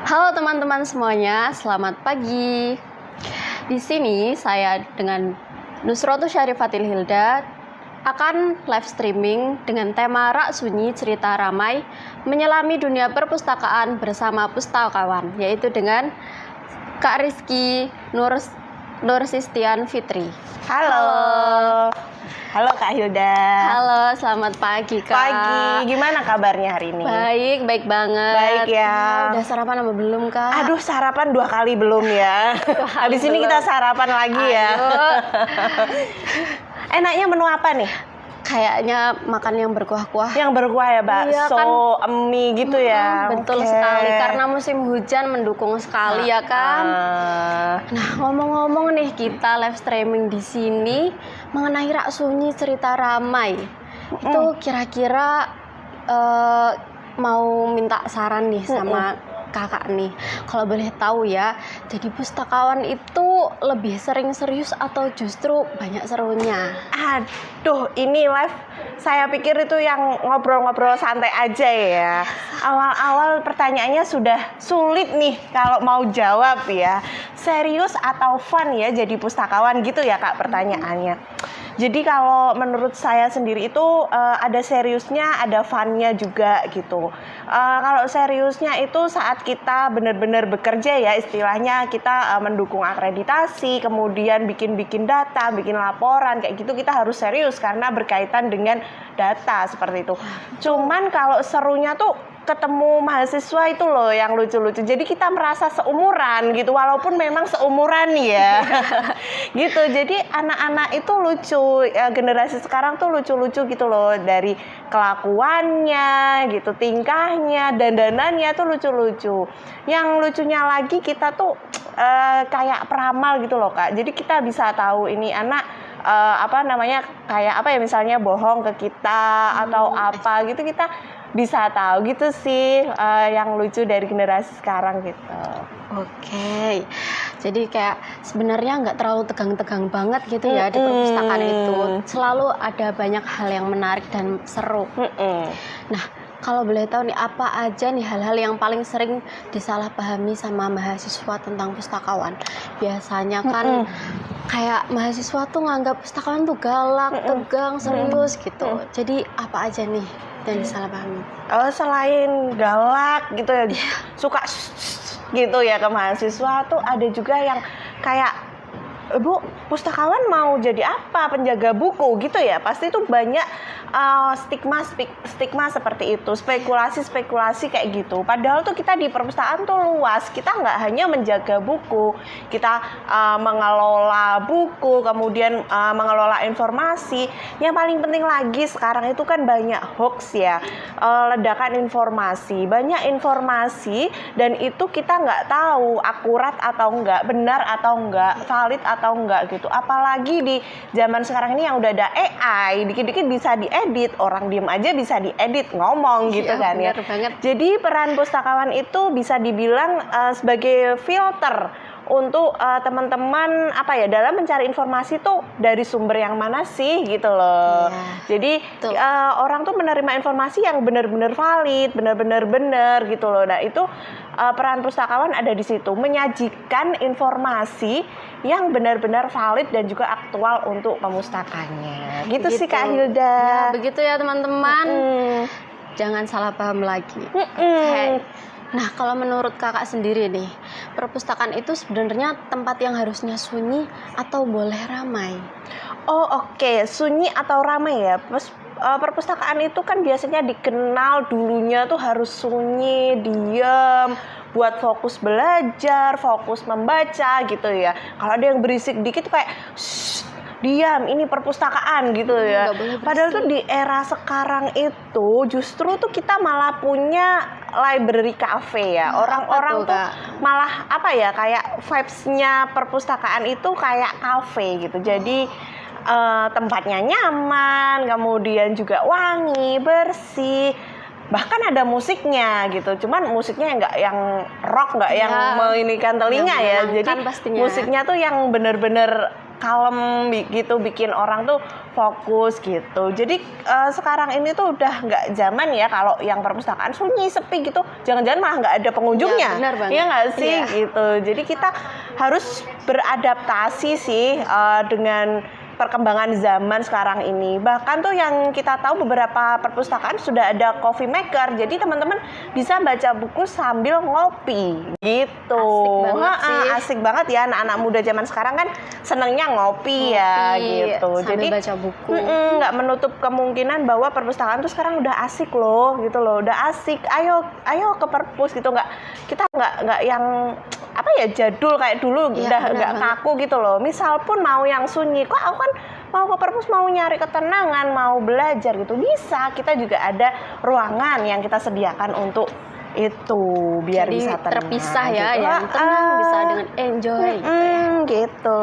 Halo teman-teman semuanya, selamat pagi. Di sini saya dengan Nusrotu Syarifatil Hilda akan live streaming dengan tema Rak Sunyi Cerita Ramai menyelami dunia perpustakaan bersama pustakawan, yaitu dengan Kak Rizky Nursistian Fitri. Halo. Halo Kak Hilda. Halo, selamat pagi Kak. Pagi, gimana kabarnya hari ini? Baik banget. Baik ya. Udah sarapan apa belum Kak? Aduh, sarapan 2 kali belum ya. Habis ini kita sarapan lagi ya. Enaknya menu apa nih? Kayaknya makan yang berkuah-kuah. Yang berkuah ya, bakso, Iya, kan? mie gitu ya. Betul Oke. sekali, karena musim hujan mendukung sekali ya kan. Nah, ngomong-ngomong nih, kita live streaming di sini mengenai Rak Sunyi Cerita Ramai. Itu kira-kira mau minta saran nih sama kakak nih. Kalau boleh tahu ya, jadi pustakawan itu lebih sering serius atau justru banyak serunya? Aduh, ini live saya pikir itu yang ngobrol-ngobrol santai aja ya. Awal-awal pertanyaannya sudah sulit nih kalau mau jawab ya. Serius atau fun ya jadi pustakawan gitu ya Kak pertanyaannya. Jadi kalau menurut saya sendiri itu ada seriusnya, ada funnya juga gitu. Kalau seriusnya itu saat kita benar-benar bekerja ya, istilahnya kita mendukung akreditasi, kemudian bikin data, bikin laporan kayak gitu, kita harus serius karena berkaitan dengan data seperti itu. Cuman kalau serunya tuh ketemu mahasiswa itu loh yang lucu-lucu. Jadi kita merasa seumuran gitu, walaupun memang seumuran ya. Gitu. Jadi anak-anak itu lucu, ya, generasi sekarang tuh lucu-lucu gitu loh, dari kelakuannya gitu, tingkahnya, dandanannya tuh lucu-lucu. Yang lucunya lagi kita tuh kayak peramal gitu loh Kak. Jadi kita bisa tahu ini anak kayak apa ya, misalnya bohong ke kita atau apa gitu, kita bisa tahu gitu sih, yang lucu dari generasi sekarang gitu. Oke, jadi kayak sebenarnya nggak terlalu tegang-tegang banget gitu ya di perpustakaan itu. Selalu ada banyak hal yang menarik dan seru. Nah, kalau boleh tahu nih, apa aja nih hal-hal yang paling sering disalahpahami sama mahasiswa tentang pustakawan? Biasanya kan kayak mahasiswa tuh nganggap pustakawan tuh galak, tegang, serius gitu. Jadi apa aja nih yang disalahpahami? Selain galak gitu ya, suka gitu ya ke mahasiswa tuh ada juga yang kayak, Bu, pustakawan mau jadi apa? Penjaga buku gitu ya. Pasti tuh banyak stigma seperti itu, spekulasi kayak gitu. Padahal tuh kita di perpustakaan tuh luas. Kita nggak hanya menjaga buku, kita mengelola buku, kemudian mengelola informasi. Yang paling penting lagi sekarang itu kan banyak hoax ya, ledakan informasi, banyak informasi, dan itu kita nggak tahu akurat atau enggak, benar atau enggak, valid atau enggak gitu. Apalagi di zaman sekarang ini yang udah ada AI, dikit-dikit bisa diedit, orang diem aja bisa diedit ngomong gitu kan ya. Banget. Jadi peran pustakawan itu bisa dibilang sebagai filter untuk teman-teman dalam mencari informasi tuh dari sumber yang mana sih gitu loh. Jadi orang tuh menerima informasi yang benar-benar valid, benar-benar gitu loh. Nah, itu peran pustakawan ada di situ, menyajikan informasi yang benar-benar valid dan juga aktual untuk pemustakannya. Gitu sih Kak Hilda. Ya, begitu ya teman-teman. Jangan salah paham lagi. Okay. Nah, kalau menurut kakak sendiri nih, perpustakaan itu sebenarnya tempat yang harusnya sunyi atau boleh ramai? Oke. Sunyi atau ramai ya. Perpustakaan itu kan biasanya dikenal dulunya tuh harus sunyi, diam, buat fokus belajar, fokus membaca gitu ya. Kalau ada yang berisik dikit tuh kayak diam, ini perpustakaan gitu ya. Padahal tuh di era sekarang itu justru tuh kita malah punya library cafe ya. Orang-orang tuh malah kayak vibes-nya perpustakaan itu kayak cafe gitu. Jadi tempatnya nyaman, kemudian juga wangi, bersih, bahkan ada musiknya gitu. Cuman musiknya nggak yang rock, nggak yang menginikan telinga ya. Jadi pastinya. Musiknya tuh yang bener-bener kalem gitu, bikin orang tuh fokus gitu. Jadi sekarang ini tuh udah nggak zaman ya kalau yang perpustakaan sunyi sepi gitu, jangan-jangan malah nggak ada pengunjungnya. Ya, benar banget. Iya nggak sih Iya. gitu. Jadi kita harus beradaptasi sih dengan perkembangan zaman sekarang ini. Bahkan tuh yang kita tahu beberapa perpustakaan sudah ada coffee maker. Jadi teman-teman bisa baca buku sambil ngopi gitu. Asik banget sih. Asik banget ya, anak-anak muda zaman sekarang kan senengnya ngopi ya gitu. sambil Jadi baca buku. nggak menutup kemungkinan bahwa perpustakaan tuh sekarang udah asik loh gitu loh. Udah asik. Ayo ke perpus gitu. Kita nggak yang apa ya jadul kayak dulu, Iya, udah benar nggak banget. kaku gitu loh. Misal pun mau yang sunyi, kok aku kan mau ke perpus, mau nyari ketenangan, mau belajar gitu, bisa. Kita juga ada ruangan yang kita sediakan untuk itu biar Jadi bisa tenang terpisah ya, gitu. yang tenang bisa dengan enjoy gitu ya. Gitu.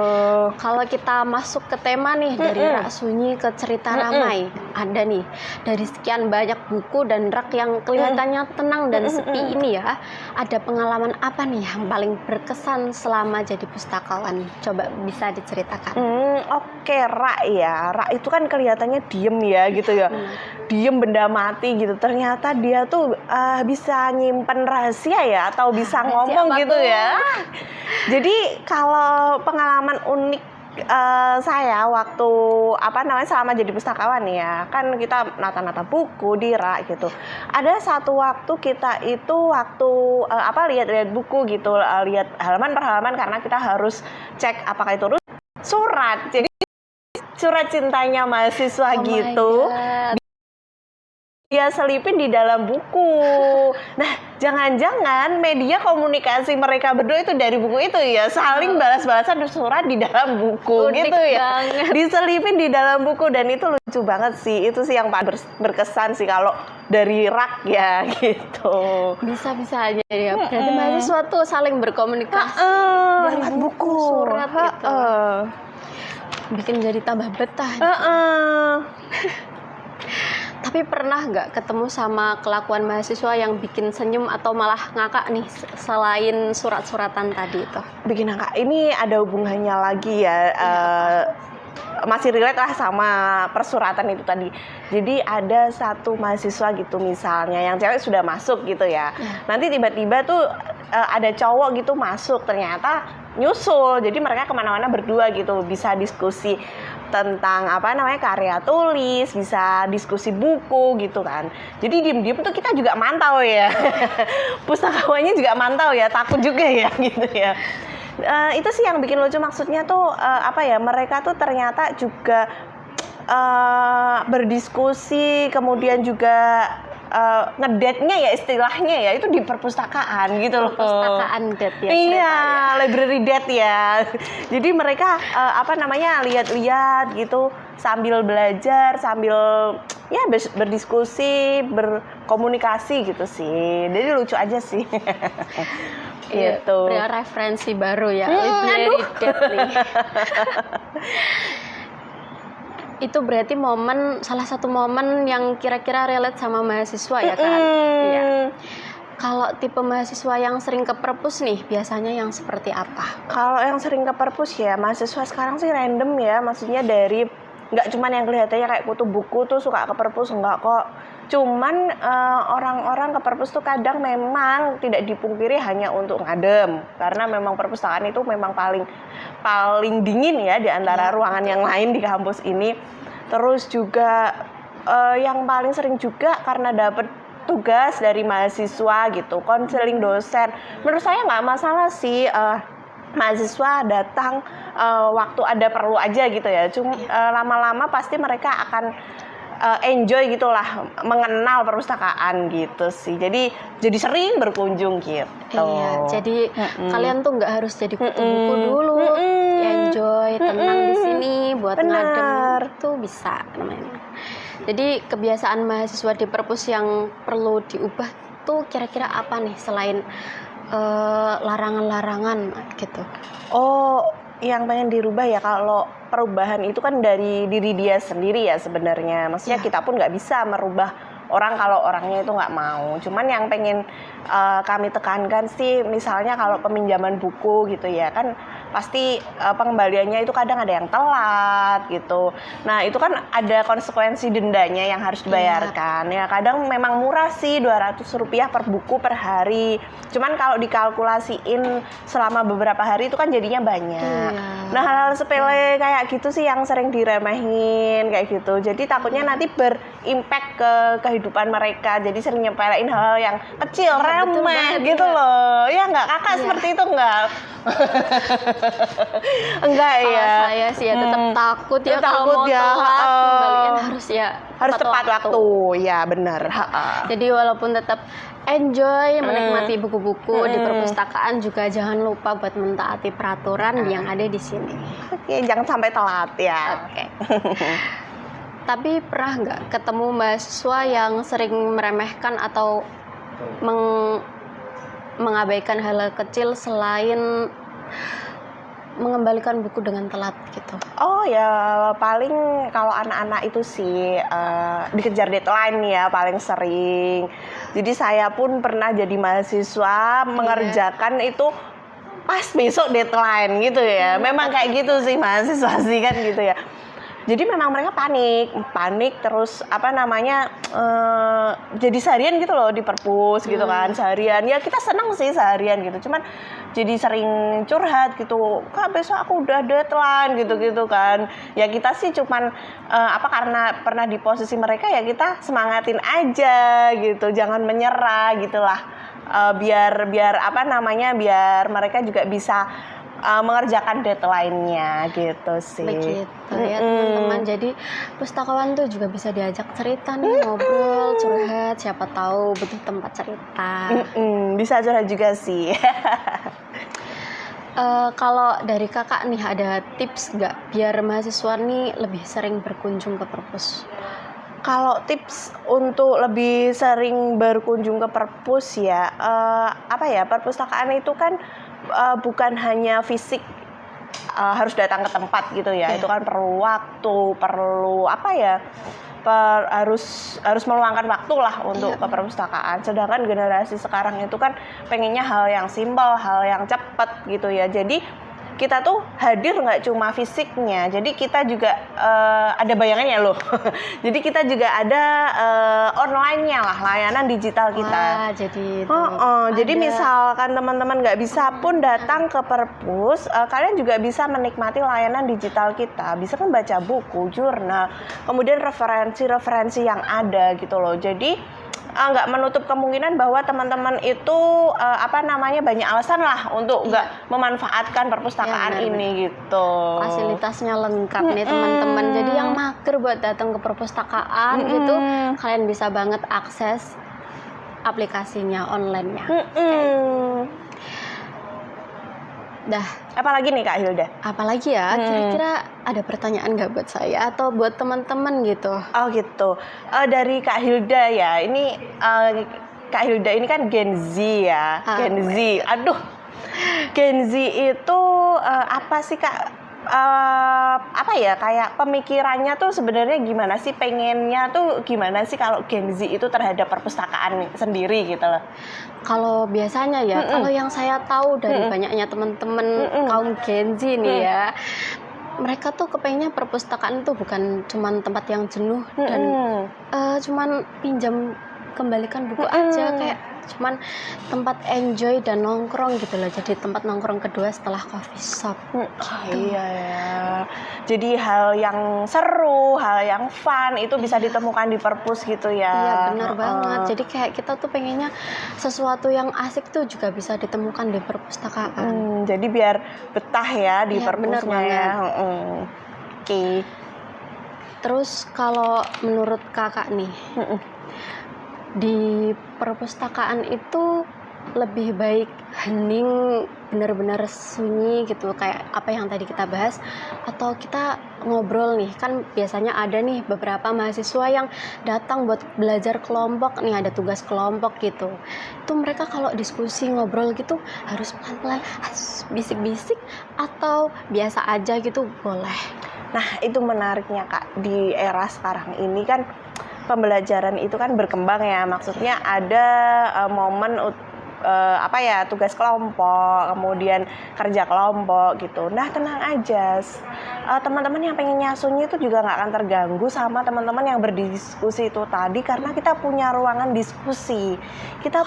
Kalau kita masuk ke tema nih dari rak sunyi ke cerita ramai, ada nih dari sekian banyak buku dan rak yang kelihatannya tenang dan sepi ini ya, ada pengalaman apa nih yang paling berkesan selama jadi pustakawan? Coba bisa diceritakan. Oke, rak ya. Rak itu kan kelihatannya diem ya gitu ya. Diem benda mati gitu. Ternyata dia tuh bisa nyimpen rahasia ya, atau bisa Rahasia ngomong apa gitu tuh? ya. Jadi kalau pengalaman unik saya waktu selama jadi pustakawan ya, kan kita nata-nata buku di rak gitu. Ada satu waktu kita itu lihat-lihat buku gitu, lihat halaman per halaman karena kita harus cek apakah itu surat. Jadi surat cintanya mahasiswa Oh my gitu. God. Dia selipin di dalam buku. Nah, jangan-jangan media komunikasi mereka berdua itu dari buku itu ya, saling balas-balasan surat di dalam buku Unik gitu ya. banget. Diselipin di dalam buku, dan itu lucu banget sih. Itu sih yang paling berkesan sih kalau dari rak ya gitu. Bisa-bisa aja ya. Berarti mahasiswa tuh saling berkomunikasi dari Lewat buku, surat gitu. Bikin jadi tambah betah. Tapi pernah nggak ketemu sama kelakuan mahasiswa yang bikin senyum atau malah ngakak nih selain surat-suratan tadi itu? Bikin angka ini ada hubungannya lagi ya, masih relate lah sama persuratan itu tadi. Jadi ada satu mahasiswa gitu misalnya, yang cewek sudah masuk gitu ya. Nanti tiba-tiba tuh ada cowok gitu masuk, ternyata nyusul. Jadi mereka kemana-mana berdua gitu, bisa diskusi tentang karya tulis, bisa diskusi buku gitu kan. Jadi diem-diem tuh kita juga mantau ya. Pustakawannya juga mantau ya, takut juga ya gitu ya. Itu sih yang bikin lucu, maksudnya tuh mereka tuh ternyata juga berdiskusi, kemudian juga ngedate-nya ya istilahnya ya, itu di perpustakaan gitu loh. Perpustakaan date ya Iya, ceritanya. library date ya. Jadi mereka lihat-lihat gitu sambil belajar, sambil ya berdiskusi, berkomunikasi gitu sih. Jadi lucu aja sih. Gitu. Referensi baru ya, library date nih. Itu berarti salah satu momen yang kira-kira relate sama mahasiswa ya kan? Iya. Kalau tipe mahasiswa yang sering ke perpus nih, biasanya yang seperti apa? Kalau yang sering ke perpus ya, mahasiswa sekarang sih random ya, maksudnya dari nggak cuman yang kelihatannya kayak kutu buku tuh suka ke perpus, enggak kok. Cuman orang-orang ke perpus tuh kadang memang tidak dipungkiri hanya untuk ngadem, karena memang perpustakaan itu memang paling dingin ya di antara ruangan yang lain di kampus ini. Terus juga yang paling sering juga karena dapat tugas dari mahasiswa gitu, konseling dosen. Menurut saya nggak masalah sih mahasiswa datang waktu ada perlu aja gitu ya. Cuma lama-lama pasti mereka akan enjoy gitulah, mengenal perpustakaan gitu sih. Jadi sering berkunjung gitu. Iya, jadi kalian tuh nggak harus jadi kutu buku dulu, enjoy, tenang di sini buat ngadem itu bisa namanya. Jadi kebiasaan mahasiswa di perpus yang perlu diubah tuh kira-kira apa nih selain larangan-larangan gitu? Oh, yang pengen dirubah ya, kalau perubahan itu kan dari diri dia sendiri ya sebenarnya. Maksudnya kita pun nggak bisa merubah orang kalau orangnya itu nggak mau. Cuman yang pengen kami tekankan sih, misalnya kalau peminjaman buku gitu ya kan, pasti pengembaliannya itu kadang ada yang telat gitu. Nah itu kan ada konsekuensi dendanya yang harus dibayarkan. Ya kadang memang murah sih, Rp200 per buku per hari. Cuman kalau dikalkulasiin selama beberapa hari itu kan jadinya banyak. Nah hal-hal sepele kayak gitu sih yang sering diremehin kayak gitu. Jadi takutnya nanti berimpact ke kehidupan mereka. Jadi sering nyepelein hal-hal yang kecil, remeh gitu loh. Ya nggak kakak seperti itu nggak? Enggak ya. Saya sih ya tetap takut ya kalau mau ya, telat kembalian harus tepat waktu. Ya benar. Jadi walaupun tetap enjoy menikmati buku-buku di perpustakaan, juga jangan lupa buat mentaati peraturan yang ada di sini. Oke, jangan sampai telat ya. Oke. Tapi pernah nggak ketemu mahasiswa yang sering meremehkan atau mengabaikan hal kecil selain mengembalikan buku dengan telat gitu? Oh ya, paling kalau anak-anak itu sih dikejar deadline ya paling sering. Jadi saya pun pernah jadi mahasiswa mengerjakan itu pas besok deadline gitu ya. Memang kayak gitu sih mahasiswa sih kan gitu ya. Jadi memang mereka panik terus jadi seharian gitu loh di perpus gitu kan, seharian. Ya kita senang sih seharian gitu, cuman jadi sering curhat gitu, Kak besok aku udah deadline gitu kan. Ya kita sih cuman karena pernah di posisi mereka ya kita semangatin aja gitu, jangan menyerah gitulah. Biar mereka juga bisa mengerjakan deadline-nya gitu sih. Begitu ya teman-teman. Jadi pustakawan tuh juga bisa diajak cerita nih, ngobrol, curhat, siapa tahu butuh tempat cerita. Bisa curhat juga sih. Kalau dari kakak nih ada tips nggak biar mahasiswa nih lebih sering berkunjung ke perpus? Kalau tips untuk lebih sering berkunjung ke perpus ya, perpustakaan itu kan bukan hanya fisik harus datang ke tempat gitu ya. Itu kan perlu waktu, perlu harus meluangkan waktu lah untuk ke perpustakaan. Sedangkan generasi sekarang itu kan pengennya hal yang simpel, hal yang cepat gitu ya. Jadi kita tuh hadir nggak cuma fisiknya, jadi kita juga ada bayangannya loh. Jadi kita juga ada online-nya lah, layanan digital kita. Jadi misalkan teman-teman nggak bisa pun datang ke perpus, kalian juga bisa menikmati layanan digital kita, bisa membaca buku, jurnal, kemudian referensi-referensi yang ada gitu loh. Jadi nggak menutup kemungkinan bahwa teman-teman itu banyak alasan lah untuk nggak memanfaatkan perpustakaan ini gitu. Fasilitasnya lengkap nih teman-teman. Jadi yang mager buat datang ke perpustakaan gitu, kalian bisa banget akses aplikasinya online-nya. Dah. Apalagi nih Kak Hilda? Apalagi ya? Kira-kira ada pertanyaan nggak buat saya atau buat teman-teman gitu? Oh gitu. Dari Kak Hilda ya. Ini Kak Hilda ini kan Gen Z ya. Gen Z. Aduh. Gen Z itu apa sih Kak? Kayak pemikirannya tuh sebenarnya gimana sih, pengennya tuh gimana sih kalau Gen Z itu terhadap perpustakaan sendiri gitu loh. Kalau biasanya ya, kalau yang saya tahu dari banyaknya teman-teman kaum Gen Z nih ya, mereka tuh kepengennya perpustakaan tuh bukan cuman tempat yang jenuh dan cuman pinjam kembalikan buku aja, kayak cuman tempat enjoy dan nongkrong gitu loh. Jadi tempat nongkrong kedua setelah coffee shop. Iya ya. Jadi hal yang seru, hal yang fun itu bisa ditemukan di perpus gitu ya. Iya benar banget. Jadi kayak kita tuh pengennya sesuatu yang asik tuh juga bisa ditemukan di perpustakaan. Jadi biar betah ya di perpusnya ya. Oke. Terus kalau menurut kakak nih, di perpustakaan itu lebih baik hening, benar-benar sunyi gitu kayak apa yang tadi kita bahas, atau kita ngobrol nih, kan biasanya ada nih beberapa mahasiswa yang datang buat belajar kelompok nih, ada tugas kelompok gitu. Itu mereka kalau diskusi ngobrol gitu harus pelan-pelan, bisik-bisik, atau biasa aja gitu boleh. Nah itu menariknya Kak, di era sekarang ini kan pembelajaran itu kan berkembang ya, maksudnya ada momen tugas kelompok, kemudian kerja kelompok gitu. Nah, tenang aja. Teman-teman yang pengen nyasunya itu juga nggak akan terganggu sama teman-teman yang berdiskusi itu tadi, karena kita punya ruangan diskusi. Kita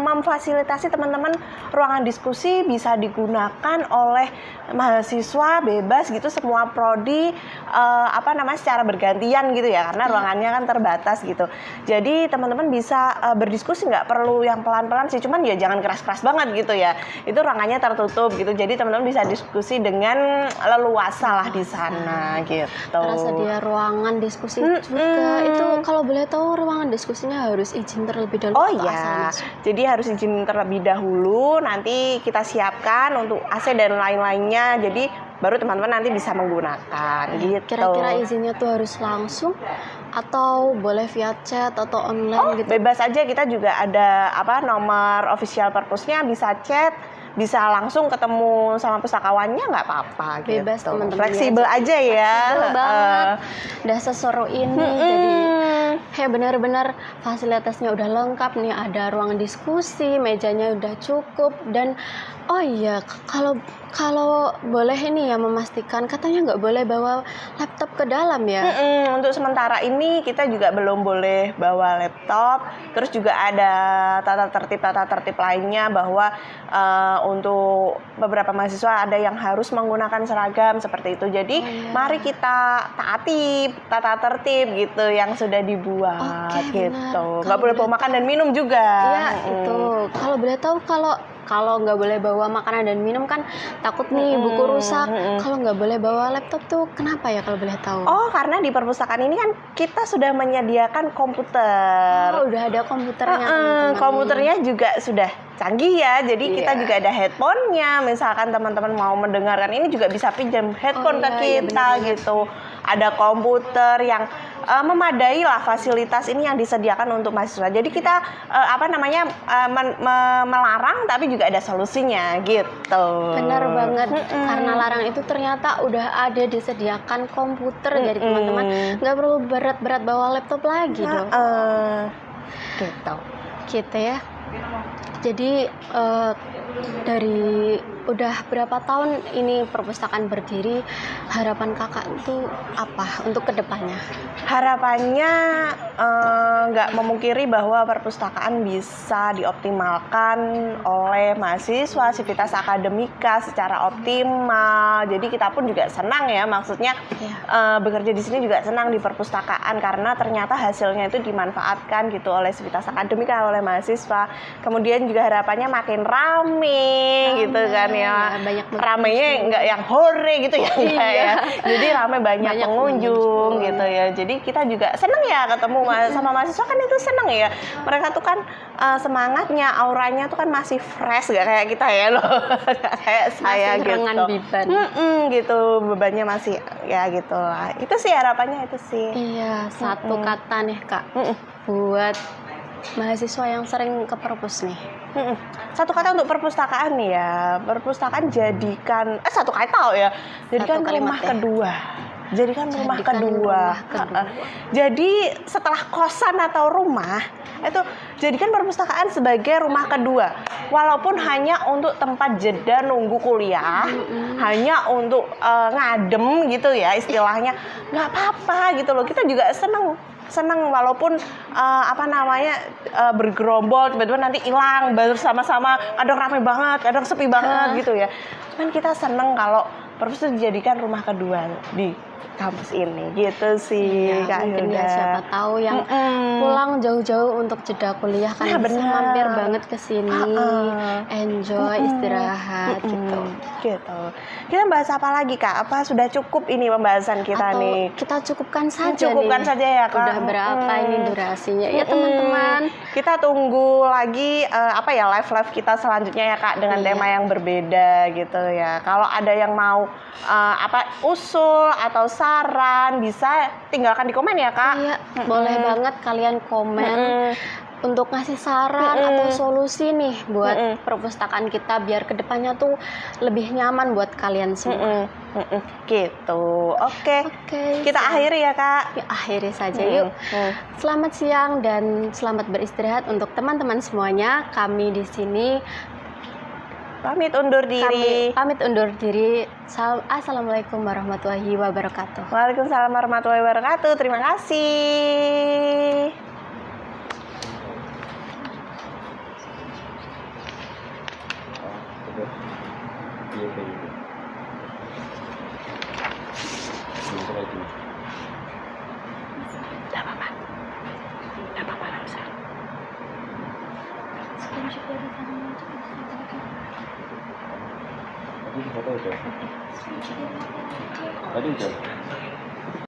memfasilitasi teman-teman ruangan diskusi bisa digunakan oleh mahasiswa bebas gitu, semua prodi secara bergantian gitu ya, karena ruangannya kan terbatas gitu. Jadi teman-teman bisa berdiskusi, nggak perlu yang pelan-pelan sih, cuman ya jangan keras-keras banget gitu ya. Itu ruangannya tertutup gitu. Jadi teman-teman bisa diskusi dengan leluasa lah di sana gitu. Tersedia ruangan diskusi juga. Itu kalau boleh tahu ruangan diskusinya harus izin terlebih dahulu. Oh iya. Jadi harus izin terlebih dahulu. Nanti kita siapkan untuk AC dan lain-lainnya. Jadi baru teman-teman nanti bisa menggunakan gitu. Kira-kira izinnya tuh harus langsung atau boleh via chat atau online gitu? Bebas aja, kita juga ada nomor official perpusnya, bisa chat, bisa langsung ketemu sama pustakawannya, nggak apa-apa. Bebas gitu. Teman-teman Fleksibel aja ya. Fleksibel banget. Udah seseru ini jadi benar-benar fasilitasnya udah lengkap nih, ada ruang diskusi, mejanya udah cukup, dan oh iya, kalau boleh ini ya memastikan, katanya nggak boleh bawa laptop ke dalam ya? Untuk sementara ini kita juga belum boleh bawa laptop. Terus juga ada tata tertib lainnya bahwa untuk beberapa mahasiswa ada yang harus menggunakan seragam seperti itu. Jadi mari kita taati tata tertib gitu yang sudah dibuat gitu. Nggak boleh bawa makan dan minum juga. Iya itu. Kalau boleh tahu, kalau nggak boleh bawa makanan dan minum kan takut nih buku rusak. Kalau nggak boleh bawa laptop tuh kenapa ya kalau boleh tahu? Oh, karena di perpustakaan ini kan kita sudah menyediakan komputer. Oh, udah ada komputernya. Komputernya juga sudah canggih ya. Jadi kita juga ada headphone-nya. Misalkan teman-teman mau mendengarkan ini juga bisa pinjam headphone ke kita gitu. Ada komputer yang memadai lah fasilitas ini yang disediakan untuk mahasiswa. Jadi kita melarang tapi juga ada solusinya gitu. Benar banget. Karena larang itu ternyata udah ada disediakan komputer. Jadi teman-teman nggak perlu berat-berat bawa laptop lagi dong. Gitu ya. Jadi dari udah berapa tahun ini perpustakaan berdiri, harapan kakak itu apa untuk kedepannya? Harapannya nggak memungkiri bahwa perpustakaan bisa dioptimalkan oleh mahasiswa, sivitas akademika secara optimal. Jadi kita pun juga senang ya, maksudnya bekerja di sini juga senang di perpustakaan karena ternyata hasilnya itu dimanfaatkan gitu oleh sivitas akademika, oleh mahasiswa. Kemudian juga harapannya makin rame gitu kan ya. Ramenya nggak yang hore gitu ya, ya. Jadi rame banyak pengunjung gitu ya. Jadi kita juga senang ya ketemu sama mahasiswa, kan itu senang ya. Mereka tuh kan semangatnya, auranya tuh kan masih fresh, gak kayak kita ya loh. Kayak saya masih gitu. Beban. Gitu, bebannya masih ya gitu lah. Itu sih harapannya itu sih. Iya, satu kata nih Kak. Buat mahasiswa yang sering ke perpus nih. Satu kata untuk perpustakaan nih ya. Perpustakaan jadikan satu kata ya. Jadikan rumah kedua. Jadikan rumah kedua. Jadi setelah kosan atau rumah itu jadikan perpustakaan sebagai rumah kedua. Walaupun hanya untuk tempat jeda nunggu kuliah, hanya untuk ngadem gitu ya istilahnya, nggak apa-apa gitu loh. Kita juga senang walaupun bergerombol tiba-tiba nanti hilang bersama-sama, kadang ramai banget, kadang sepi banget gitu ya. Cuman kita senang kalau perpus itu dijadikan rumah kedua di kampus ini gitu sih. Ya, mungkin ya siapa tahu yang pulang jauh-jauh untuk jeda kuliah kan bisa mampir banget ke sini, enjoy istirahat gitu. Kita bahas apa lagi Kak? Apa sudah cukup ini pembahasan kita nih? Kita cukupkan saja saja ya Kak. Udah berapa ini durasinya ya teman-teman? Kita tunggu lagi live kita selanjutnya ya Kak, dengan tema yang berbeda gitu ya. Kalau ada yang mau usul atau saran bisa tinggalkan di komen ya Kak. Iya, boleh banget kalian komen. untuk ngasih saran atau solusi nih buat perpustakaan kita biar kedepannya tuh lebih nyaman buat kalian semua. Gitu. Oke. Kita siap. akhiri ya, Kak. Ya, akhiri saja yuk. Selamat siang dan selamat beristirahat untuk teman-teman semuanya. Kami di sini Pamit undur diri. Assalamualaikum warahmatullahi wabarakatuh. Waalaikumsalam warahmatullahi wabarakatuh. Terima kasih. Tadi udah.